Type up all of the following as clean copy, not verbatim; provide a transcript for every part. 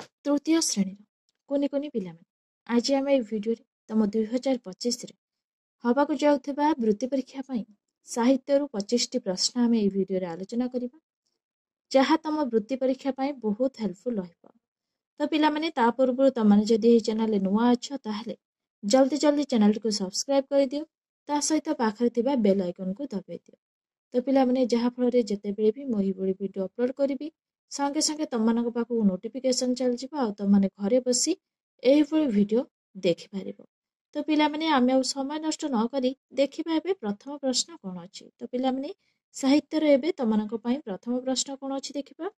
तृतीय श्रेणी कुनि कुनि पिलामाने आज आम ए भिडियो तुम 2025 हवाक जाउथबा वृत्ति परीक्षा पई साहित्य 25 प्रश्न आम ए भिडियो आलोचना करिबा जहाँ तुम वृत्ति परीक्षा पई बहुत हेल्पफुल रहइबो। तो पिलामाने ता पूर्व तुमने जदि ए चैनल नुआ अच्छ ताहले जल्दी जल्दी चैनल को सब्सक्राइब कर दियो ता सहित पाखरे थिबा बेल आइकन को दबाइ दियो। तो पिलामाने जहाँ फल जेतेबेले भी मो भଳି वीडियो अपलोड करी संगे संगे तुम पाखक नोटिफिकेशन चल जाओ तुमने घरे बसी यही वीडियो देखिपार। तो पिलामाने आमे समय नष्ट न करी देखिबा एबे प्रथम प्रश्न कौन अच्छी। तो पिलामाने साहित्यर एबे तुमनक पई प्रथम प्रश्न कौन अच्छी देखिबा।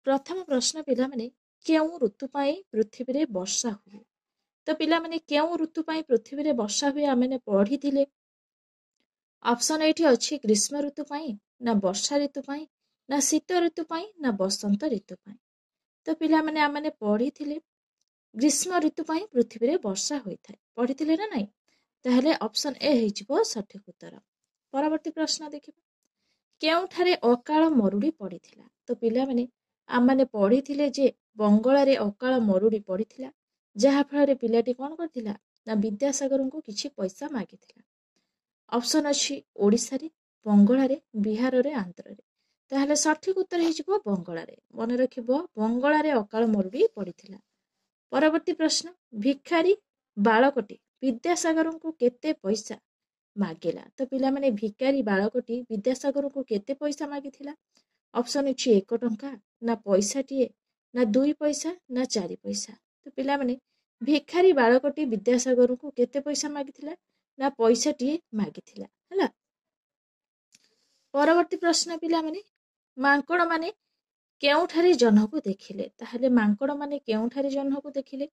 प्रथम प्रश्न पिलामाने केउं ऋतु पई पृथ्वी रे वर्षा हुए। तो पिलामाने केउं ऋतु पई पृथ्वी रे वर्षा हुए आमे पढ़ी ऑप्शन एठी अछि ग्रीष्म ऋतु पई ना वर्षा ऋतु पई ना शीत ऋतु पई ना बसंत ऋतु पई। तो पिला माने आमने पढ़ी ग्रीष्म ऋतु पई पृथ्वी रे वर्षा होइथाय पढ़ी ना नाही ताहले ऑप्शन ए हेजिबो सठिक उत्तर। परवर्ती प्रश्न देखिबा केउठारे अकाल मरुड़ी पड़िथिला। तो पिला माने आमने पढ़ी जे बंगला रे अकाल मरुड़ी पड़िथिला जहा फल पिलाटी कोन करथिला ना विद्यासागर को किछि पैसा मागिथिला। ऑप्शन अच्छी ओडिशा रे बंगला रे बिहार रे आंध्र रे ताहले सठिक उत्तर हेजिबो बंगला रे। मन रखिबो बंगला रे अकाल मरुड़ी पड़िथिला। परवर्ती प्रश्न भिखारी बालकटी विद्यासागर को केते पैसा मागिला। तो पिला माने भिखारी बालकटी विद्यासागर को केते पैसा मागिथिला। ऑप्शन अछि 1 टंका ना पैसाटीए ना 2 पैसा ना 4 पैसा। तो पिला माने भिखारी बालकटी विद्यासागर को केते पैसा मागिथिला ना पैसाटीए मागिथिला हला। परवर्ती प्रश्न पिला माने मांकड़ माने केउठारे जन्ह को देखिले। ताहले मांकड़ माने केउठारे जन्ह को देखिले।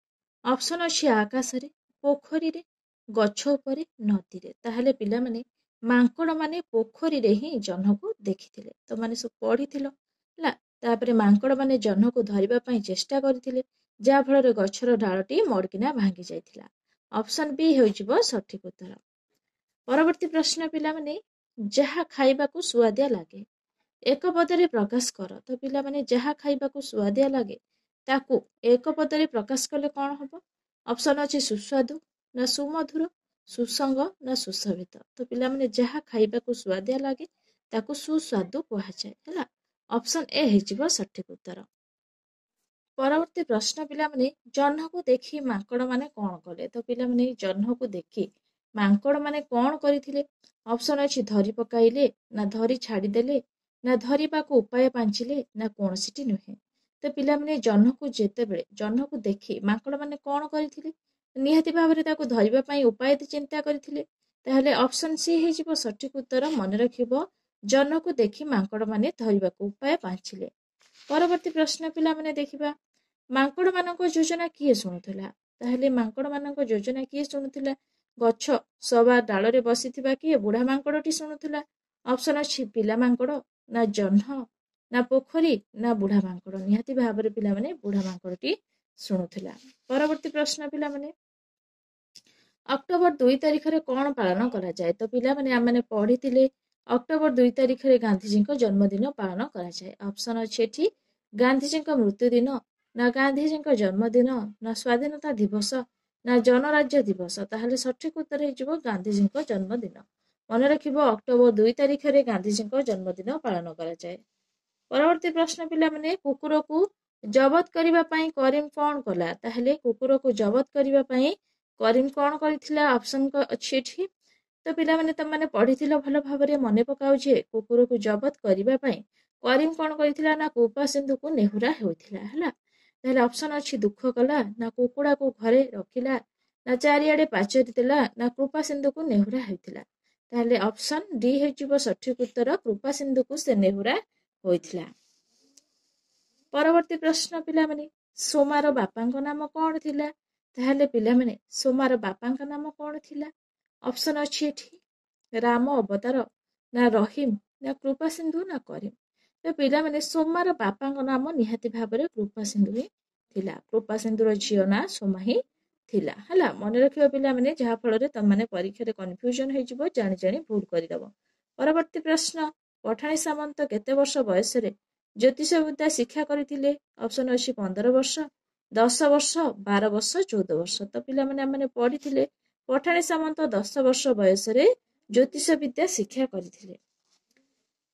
ऑप्शन अछि आकाश रे पोखरी रे गछ उपरे नदी रे। ताहले पिला माने मांकड़ माने पोखरी रे ही जन्ह को देखिथिले। तो माने सब पढ़िथिलो हला। तापरे मांकड़ माने जन्ह को धरिबा पई चेष्टा करथिले जा फल रे गछर डाळटी मडकिना भांगी जाइथिला। ऑप्शन बी होइजिबो सठिक उत्तर। परवर्ती प्रश्न पिला माने जहा खाइबाकू सुआदिया लागे एक पदरे प्रकाश कर। तो पिला माने जहा खाइबाकू सुआदिया लागे ताकू एक पदरे प्रकाश कले कौन हबो। ऑप्शन अछि सुस्वादु ना सुमधुर सुसंग ना सुशोभित। तो पिला माने जहा खाइबाकू सुआदिया लागे ताकू सुस्वादु कहा जाय हला। ऑप्शन ए हेजिबो सठिक उत्तर। परवर्ती प्रश्न पिला माने जन्ह को देखि मांकड़ माने कौन कले। तो पिला माने जन्ह को देखि मांकड़ माने कौन करिथिले। ऑप्शन अछि धरी पकाइले ना धरी छाड़ीदेले ना धरिबाकू उपाय पांचिले ना कोनसीटी नुहे। तो पिला माने जन्ह को जेतेबेले जन्ह को देखि मांकड़ माने कौन करिथिले निहाती भाबरे ताकू धरिबा पई उपाय चिंता करिथिले। ताहले ऑप्शन सी हेजिबो सठिक उत्तर। मन रखिबो जन्ह को देखि मांकड़ माने धरिबाकू उपाय पांचिले। परवर्ती प्रश्न पिला माने देखिबा मांकड़ मानक योजना किए शुणुथिला। ताहले मांकड़ मानक योजना किए शुणुथिला गछ सवा डाल रे बसिथिबा किए बुढ़ा मांकड़टी शुणुथिला। ऑप्शन अछि पिला मांकड़ ना जन्ह ना पोखरी ना बुढ़ा मांकड़ निहाती भाबरे पिला माने बुढ़ा मांकड़टी शुणुथिला। परवर्ती प्रश्न पिला माने अक्टोबर 2 तारिख रे कौन पालन करा जाए। तो पिला माने आमने पढ़िथिले अक्टोबर 2 तारिख रे गांधीजी को जन्मदिन पालन करा जाए। ऑप्शन अछि एठी गांधीजी को मृत्यु दिन ना गांधीजी को जन्मदिन ना स्वाधीनता दिवस ना जनराज्य दिवस। ताहले सठिक उत्तर हेजिबो गांधीजी को जन्मदिन। मन रखिबो अक्टोबर 2 तारिख रे गांधीजी को जन्मदिन पालन करा जाए। परवर्ती प्रश्न पिला माने कुकुर को जबत करिबा पई करीम कौन कला। ताहले कुकुर को जबत करिबा पई करीम कौन करिथिला। ऑप्शन को अछि एठी। तो पिला माने तम माने पढ़िथिलो भलो भाबरे मने पकाउ जे कुकुर को जबत करिबा पई करीम कौन करिथिला ना कृपा सिंधु को नेहुरा होइथिला हला। ताहले ऑप्शन अछि दुख कला ना कुकुड़ा को घरे रखिला ना चारियाडे पाचरी देला ना कृपा सिंधु को नेहुरा होइथिला। ताहले ऑप्शन डी हेजिबो सठिक उत्तर कृपा सिंधु को से नेहुरा होइथिला। परवर्ती प्रश्न पिला माने सोमार बापांक नाम कौन थिला। ताहले पिला माने सोमार बापांक नाम कौन थिला। ऑप्शन अछि एठी राम अवतार ना रहीम ना कृपा सिंधु ना करीम। तो पिला माने सोमार बापांक नाम निहाती भाबरे कृपा सिंधु ही थिला। कृपा सिंधुर झियो ना सोमा ही थिला हला। मन रखियो पिला माने जहा फल रे तम माने परीक्षा रे कन्फ्यूजन हेजिबो जानि जानि भूल करि दबो। परवर्ती प्रश्न पठाणी सामंत केते वर्ष बयस रे ज्योतिष विद्या शिक्षा करथिले ऑप्शन अछि 15 वर्ष 10 वर्ष 12 वर्ष 14 वर्ष। तो पिला माने हमने पढ़िथिले पठाणी सामंत 10 वर्ष बयस रे ज्योतिष विद्या शिक्षा करथिले।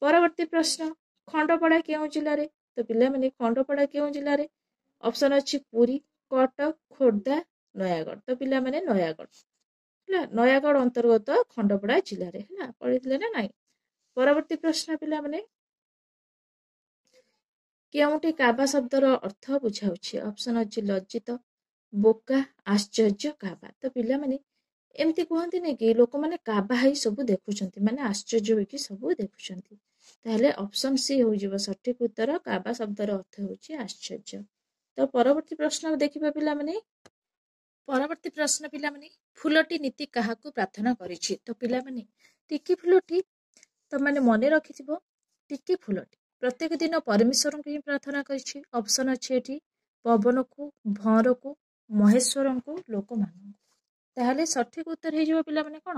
परवर्ती प्रश्न खंडपड़ा केउं जिल्ला रे? तो पिला माने खंडपड़ा केउं जिल्ला रे? ऑप्शन अछि पुरी कटक खोर्धा नयागढ़। तो पिला माने नयागढ़ ହେଲା ନୟାଗଡ଼ ଅନ୍ତର୍ଗତ ଖଣ୍ଡପଡ଼ା ଜିଲ୍ଲାରେ ହେଲା ପଢିଥିଲେ ନା ନାଇଁ। ପରବର୍ତ୍ତୀ ପ୍ରଶ୍ନ ପିଲାମାନେ କେଉଁଠି କାବା ଶବ୍ଦର ଅର୍ଥ ବୁଝାଉଛି? ଅପସନ ଅଛି ଲଜ୍ଜିତ ବୋକା ଆଶ୍ଚର୍ଯ୍ୟ କାବା। ତ ପିଲାମାନେ ଏମିତି କୁହନ୍ତିନି କି ଲୋକମାନେ କାବା ହେଇ ସବୁ ଦେଖୁଛନ୍ତି ମାନେ ଆଶ୍ଚର୍ଯ୍ୟ ହୋଇକି ସବୁ ଦେଖୁଛନ୍ତି। ତାହେଲେ ଅପସନ ସି ହୋଇଯିବ ସଠିକ ଉତ୍ତର। କାବା ଶବ୍ଦର ଅର୍ଥ ହେଉଛି ଆଶ୍ଚର୍ଯ୍ୟ। ତ ପରବର୍ତ୍ତୀ ପ୍ରଶ୍ନ ଦେଖିବା ପିଲାମାନେ। ପରବର୍ତ୍ତୀ ପ୍ରଶ୍ନ ପିଲାମାନେ ଫୁଲଟି ନୀତି କାହାକୁ ପ୍ରାର୍ଥନା କରିଛି? ତ ପିଲାମାନେ ଟିକି ଫୁଲଟି ତମାନେ ମନେ ରଖିଥିବ ଟିକି ଫୁଲଟି ପ୍ରତ୍ୟେକ ଦିନ ପରମେଶ୍ୱରଙ୍କୁ ହିଁ ପ୍ରାର୍ଥନା କରିଛି। ଅପସନ ଅଛି ଏଠି ପବନକୁ ଭଁରକୁ ମହେଶ୍ୱରଙ୍କୁ ଲୋକମାନଙ୍କୁ। ତାହେଲେ ସଠିକ ଉତ୍ତର ହେଇଯିବ ପିଲାମାନେ କଣ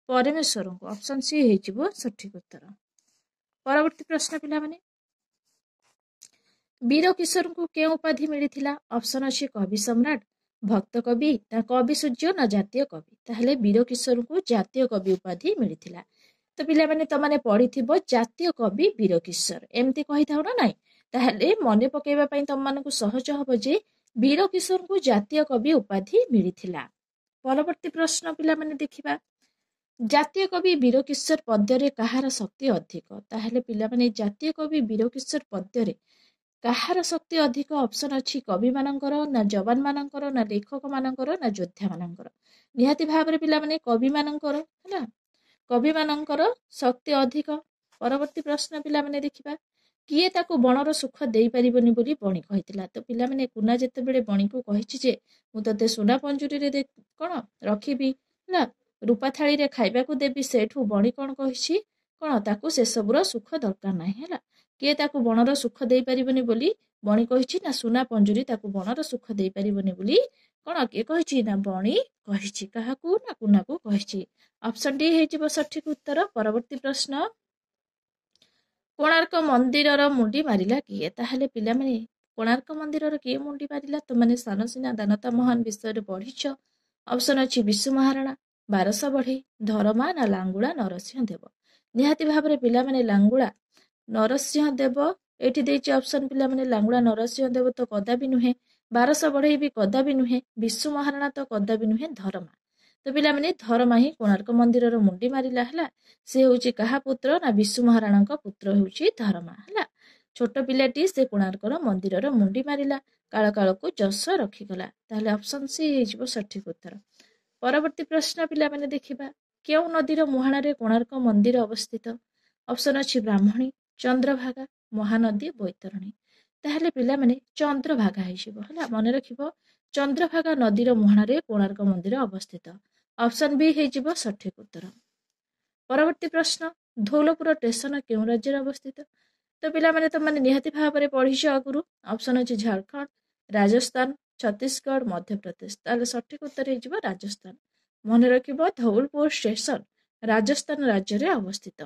ପରମେଶ୍ୱରଙ୍କୁ। ଅପସନ ସି ହେଇଯିବ ସଠିକ ଉତ୍ତର। ପରବର୍ତ୍ତୀ ପ୍ରଶ୍ନ ପିଲାମାନେ ବୀର କିଶୋରଙ୍କୁ କେଉଁ ଉପାଧି ମିଳିଥିଲା? ଅପସନ ଅଛି କବି ସମ୍ରାଟ ଭକ୍ତ କବି ନା କବି ସୂର୍ଯ୍ୟ ନା ଜାତୀୟ କବି। ତାହେଲେ ବୀର କିଶୋରଙ୍କୁ ଜାତୀୟ କବି ଉପାଧି ମିଳିଥିଲା। ତ ପିଲାମାନେ ତମାନେ ପଢିଥିବ ଜାତୀୟ କବି ବୀର କିଶୋର ଏମିତି କହିଥାଉ ନା ନାଇଁ। ତାହେଲେ ମନେ ପକେଇବା ପାଇଁ ତମମାନଙ୍କୁ ସହଜ ହବ ଯେ ବୀର କିଶୋରଙ୍କୁ ଜାତୀୟ କବି ଉପାଧି ମିଳିଥିଲା। ପରବର୍ତ୍ତୀ ପ୍ରଶ୍ନ ପିଲାମାନେ ଦେଖିବା ଜାତୀୟ କବି ବୀର କିଶୋର ପଦ୍ୟରେ କାହାର ଶକ୍ତି ଅଧିକ? ତାହେଲେ ପିଲାମାନେ ଜାତୀୟ କବି ବୀର କିଶୋର ପଦ୍ୟରେ କାହାର ଶକ୍ତି ଅଧିକ? ଅପସନ ଅଛି କବି ମାନଙ୍କର ନା ଯବାନ ମାନଙ୍କର ନା ଲେଖକ ମାନଙ୍କର ନା ଯୋଦ୍ଧା ମାନଙ୍କର। ନିହାତି ଭାବରେ ପିଲାମାନେ କବି ମାନଙ୍କର ହେଲା କବି ମାନଙ୍କର ଶକ୍ତି ଅଧିକ। ପରବର୍ତ୍ତୀ ପ୍ରଶ୍ନ ପିଲାମାନେ ଦେଖିବା କିଏ ତାକୁ ବଣର ସୁଖ ଦେଇପାରିବନି ବୋଲି ବଣି କହିଥିଲା? ତ ପିଲାମାନେ କୁନା ଯେତେବେଳେ ବଣିକୁ କହିଛି ଯେ ମୁଁ ତତେ ସୁନା ପଞ୍ଜୁରୀରେ କଣ ରଖିବି ହେଲା ରୂପା ଥାଳିରେ ଖାଇବାକୁ ଦେବି, ସେଠୁ ବଣି କଣ କହିଛି କଣ ତାକୁ ସେସବୁର ସୁଖ ଦରକାର ନାହିଁ ହେଲା। କିଏ ତାକୁ ବଣର ସୁଖ ଦେଇପାରିବନି ବୋଲି ବଣି କହିଛି ନା ସୁନା ପଞ୍ଜୁରୀ ତାକୁ ବଣର ସୁଖ ଦେଇପାରିବନି ବୋଲି କଣ କିଏ କହିଛି ନା ବଣି କହିଛି। କାହାକୁ ନା କୁନାକୁ କହିଛି। ଅପସନ ଡି ହେଇଯିବ ସଠିକ ଉତ୍ତର। ପରବର୍ତ୍ତୀ ପ୍ରଶ୍ନ କୋଣାର୍କ ମନ୍ଦିରର ମୁଣ୍ଡି ମାରିଲା କିଏ? ତାହେଲେ ପିଲାମାନେ କୋଣାର୍କ ମନ୍ଦିରର କିଏ ମୁଣ୍ଡି ମାରିଲା? ତମାନେ ସାନସିନା ଦାନତା ମହାନ ବିଷୟରେ ପଢିଛ। ଅପସନ ଅଛି ବିଶୁ ମହାରଣା ବାରଶ ବଢେଇ ଧରମା ନା ଲାଙ୍ଗୁଳା ନରସିଂହ ଦେବ। ନିହାତି ଭାବରେ ପିଲାମାନେ ଲାଙ୍ଗୁଳା ନରସିଂହ ଦେବ ଏଠି ଦେଇଛି ଅପସନ ପିଲାମାନେ ଲାଙ୍ଗୁଳା ନରସିଂହ ଦେବ ତ କଦାପି ନୁହେଁ, ବାରଶ ବଢେଇ ବି କଦାପି ନୁହେଁ, ବିଶୁ ମହାରଣା ତ କଦାପି ନୁହେଁ, ଧରମା। ତ ପିଲାମାନେ ଧରମା ହିଁ କୋଣାର୍କ ମନ୍ଦିରର ମୁଣ୍ଡି ମାରିଲା ହେଲା। ସେ ହଉଛି କାହା ପୁତ୍ର ନା ବିଶୁ ମହାରଣାଙ୍କ ପୁତ୍ର ହେଉଛି ଧରମା ହେଲା। ଛୋଟ ପିଲାଟି ସେ କୋଣାର୍କର ମନ୍ଦିରର ମୁଣ୍ଡି ମାରିଲା କାଳ କାଳକୁ ଯଶ ରଖିଗଲା। ତାହେଲେ ଅପସନ ସି ହେଇଯିବ ସଠିକ ଉତ୍ତର। ପରବର୍ତ୍ତୀ ପ୍ରଶ୍ନ ପିଲାମାନେ ଦେଖିବା କେଉଁ ନଦୀର ମୁହାଣରେ କୋଣାର୍କ ମନ୍ଦିର ଅବସ୍ଥିତ? ଅପସନ ଅଛି ବ୍ରାହ୍ମଣୀ ଚନ୍ଦ୍ରଭାଗା ମହାନଦୀ ବୈତରଣୀ। ତାହେଲେ ପିଲାମାନେ ଚନ୍ଦ୍ରଭାଗା ହେଇଯିବ ହେଲା। ମନେ ରଖିବ ଚନ୍ଦ୍ରଭାଗା ନଦୀର ମୁହାଣରେ କୋଣାର୍କ ମନ୍ଦିର ଅବସ୍ଥିତ। ଅପସନ ବି ହେଇଯିବ ସଠିକ ଉତ୍ତର। ପରବର୍ତ୍ତୀ ପ୍ରଶ୍ନ ଧୌଲପୁର ଷ୍ଟେସନ କେଉଁ ରାଜ୍ୟରେ ଅବସ୍ଥିତ? ତ ପିଲାମାନେ ତମାନେ ନିହାତି ଭାବରେ ପଢିଛ ଆଗରୁ। ଅପସନ ଅଛି ଝାଡଖଣ୍ଡ ରାଜସ୍ଥାନ ଛତିଶଗଡ଼ ମଧ୍ୟପ୍ରଦେଶ। ତାହେଲେ ସଠିକ ଉତ୍ତର ହେଇଯିବ ରାଜସ୍ଥାନ। ମନେ ରଖିବ ଧୌଲପୁର ଷ୍ଟେସନ ରାଜସ୍ଥାନ ରାଜ୍ୟରେ ଅବସ୍ଥିତ।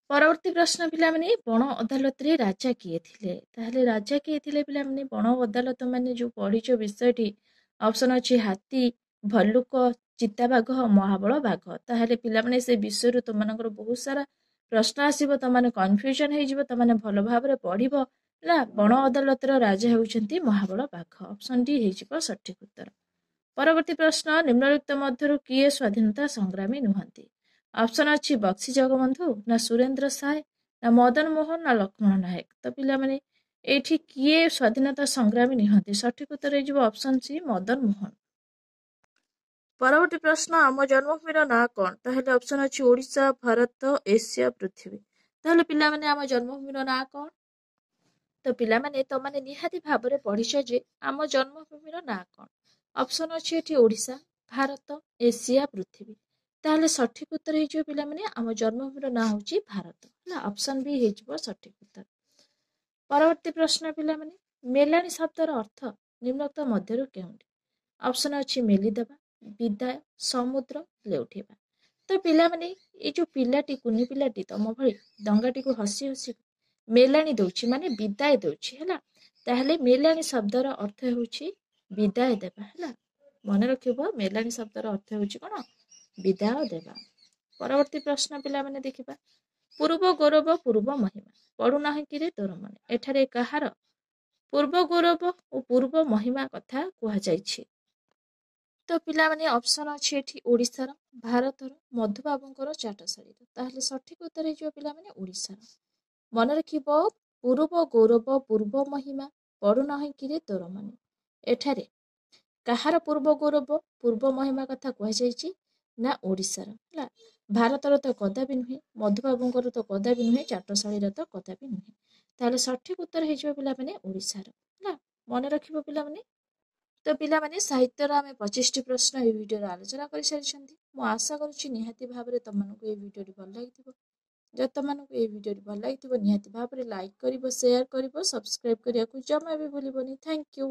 ପରବର୍ତ୍ତୀ ପ୍ରଶ୍ନ ପିଲାମାନେ ବଣ ଅଦାଲତରେ ରାଜା କିଏ ଥିଲେ? ତାହେଲେ ରାଜା କିଏ ଥିଲେ ପିଲାମାନେ ବଣ ଅଦାଲତ ମାନେ ଯୋଉ ପଢିଛ ବିଷୟଟି। ଅପସନ ଅଛି ହାତୀ ଭଲ୍ଲୁକ ଚିତାବାଘ ମହାବଳ ବାଘ। ତାହେଲେ ପିଲାମାନେ ସେ ବିଷୟରୁ ତମାନଙ୍କର ବହୁତ ସାରା ପ୍ରଶ୍ନ ଆସିବ, ତମାନେ କନଫ୍ୟୁଜନ ହେଇଯିବ, ତମାନେ ଭଲ ଭାବରେ ପଢିବ ହେଲା। ବଣ ଅଦାଲତର ରାଜା ହେଉଛନ୍ତି ମହାବଳ ବାଘ। ଅପସନ ଡି ହେଇଯିବ ସଠିକ ଉତ୍ତର। ପରବର୍ତ୍ତୀ ପ୍ରଶ୍ନ ନିମ୍ନଲିଖିତ ମଧ୍ୟରୁ କିଏ ସ୍ୱାଧୀନତା ସଂଗ୍ରାମୀ ନୁହନ୍ତି? ଅପସନ ଅଛି ବକ୍ସି ଜଗବନ୍ଧୁ ନା ସୁରେନ୍ଦ୍ର ସାଏ ନା ମଦନ ମୋହନ ନା ଲକ୍ଷ୍ମଣ ନାୟକ। ତ ପିଲାମାନେ ଏଇଠି କିଏ ସ୍ୱାଧୀନତା ସଂଗ୍ରାମୀ ନୁହନ୍ତି? ସଠିକ ଉତ୍ତର ହେଇଯିବ ଅପସନ ସି ମଦନ ମୋହନ। ପରବର୍ତ୍ତୀ ପ୍ରଶ୍ନ ଆମ ଜନ୍ମଭୂମିର ନାଁ କଣ? ତାହେଲେ ଅପସନ ଅଛି ଓଡିଶା ଭାରତ ଏସିଆ ପୃଥିବୀ। ତାହେଲେ ପିଲାମାନେ ଆମ ଜନ୍ମଭୂମିର ନାଁ କଣ? ତ ପିଲାମାନେ ତମାନେ ନିହାତି ଭାବରେ ପଢିଛ ଯେ ଆମ ଜନ୍ମଭୂମିର ନାଁ କଣ। ଅପସନ ଅଛି ଏଠି ଓଡିଶା ଭାରତ ଏସିଆ ପୃଥିବୀ। ତାହେଲେ ସଠିକ ଉତ୍ତର ହେଇଯିବ ପିଲାମାନେ ଆମ ଜନ୍ମଭୂମିର ନାଁ ହଉଛି ଭାରତ ହେଲା। ଅପସନ ବି ହେଇଯିବ ସଠିକ ଉତ୍ତର। ପରବର୍ତ୍ତୀ ପ୍ରଶ୍ନ ପିଲାମାନେ ମେଲାଣି ଶବ୍ଦର ଅର୍ଥ ନିମ୍ନୋକ୍ତ ମଧ୍ୟରୁ କେଉଁଟି? ଅପସନ ଅଛି ମେଲିଦେବା ବିଦାୟ ସମୁଦ୍ର ଲେଉଟିବା। ତ ପିଲାମାନେ ଏଇ ଯୋଉ ପିଲାଟି କୁନି ପିଲାଟି ତମ ଭଳି ଡଙ୍ଗାଟିକୁ ହସି ହସି मेलाणी दौची माने विदाय दौची है ताहले मेलाणी शब्दर अर्थ होची विदाय देवा है मन रखिबो मेलाणी शब्दर अर्थ होची कोन विदाय देवा। परवर्ती प्रश्न पिला माने देखिबा पूर्व गौरव पूर्व महिमा पढ़ुना कि रे तोर मन एठारे कहार पूर्व गौरव और पूर्व महिमा कथा कुहाଯାଇଛି। तो पिला माने ऑप्शन अछि एठी ओडिसार भारतर मधुबाबुंकर चाटशाळीर ताहले सठिक उत्तर हे पिला माने ओडिसार। मन रखिबो पूर्व गौरव पूर्व महिमा पढ़ुना कि रे तोर मन एठारे कहार पूर्व गौरव पूर्व महिमा कथा कुहाଯାଇଛି ना ओडिसार है भारतर तो कदापि नुहे मधुबाबुंकर तो कदापि नुहे चाटशाळीर तो कदापि नुहे ताहले सठिक उत्तर हे पिला माने ओडिसार है मन रखिबो पिला माने। तो पिला माने साहित्यर आम 25टी प्रश्न ये वीडियो आलोचना कर सारी मु आशा करुच्ची निहाती भाव में तुमको ये वीडियो भल लगी जब तुमको ये वीडियो भल लगी निहाती भाव में लाइक कर शेयर कर सब्सक्राइब करने को जमा भी भूलनी। Thank you.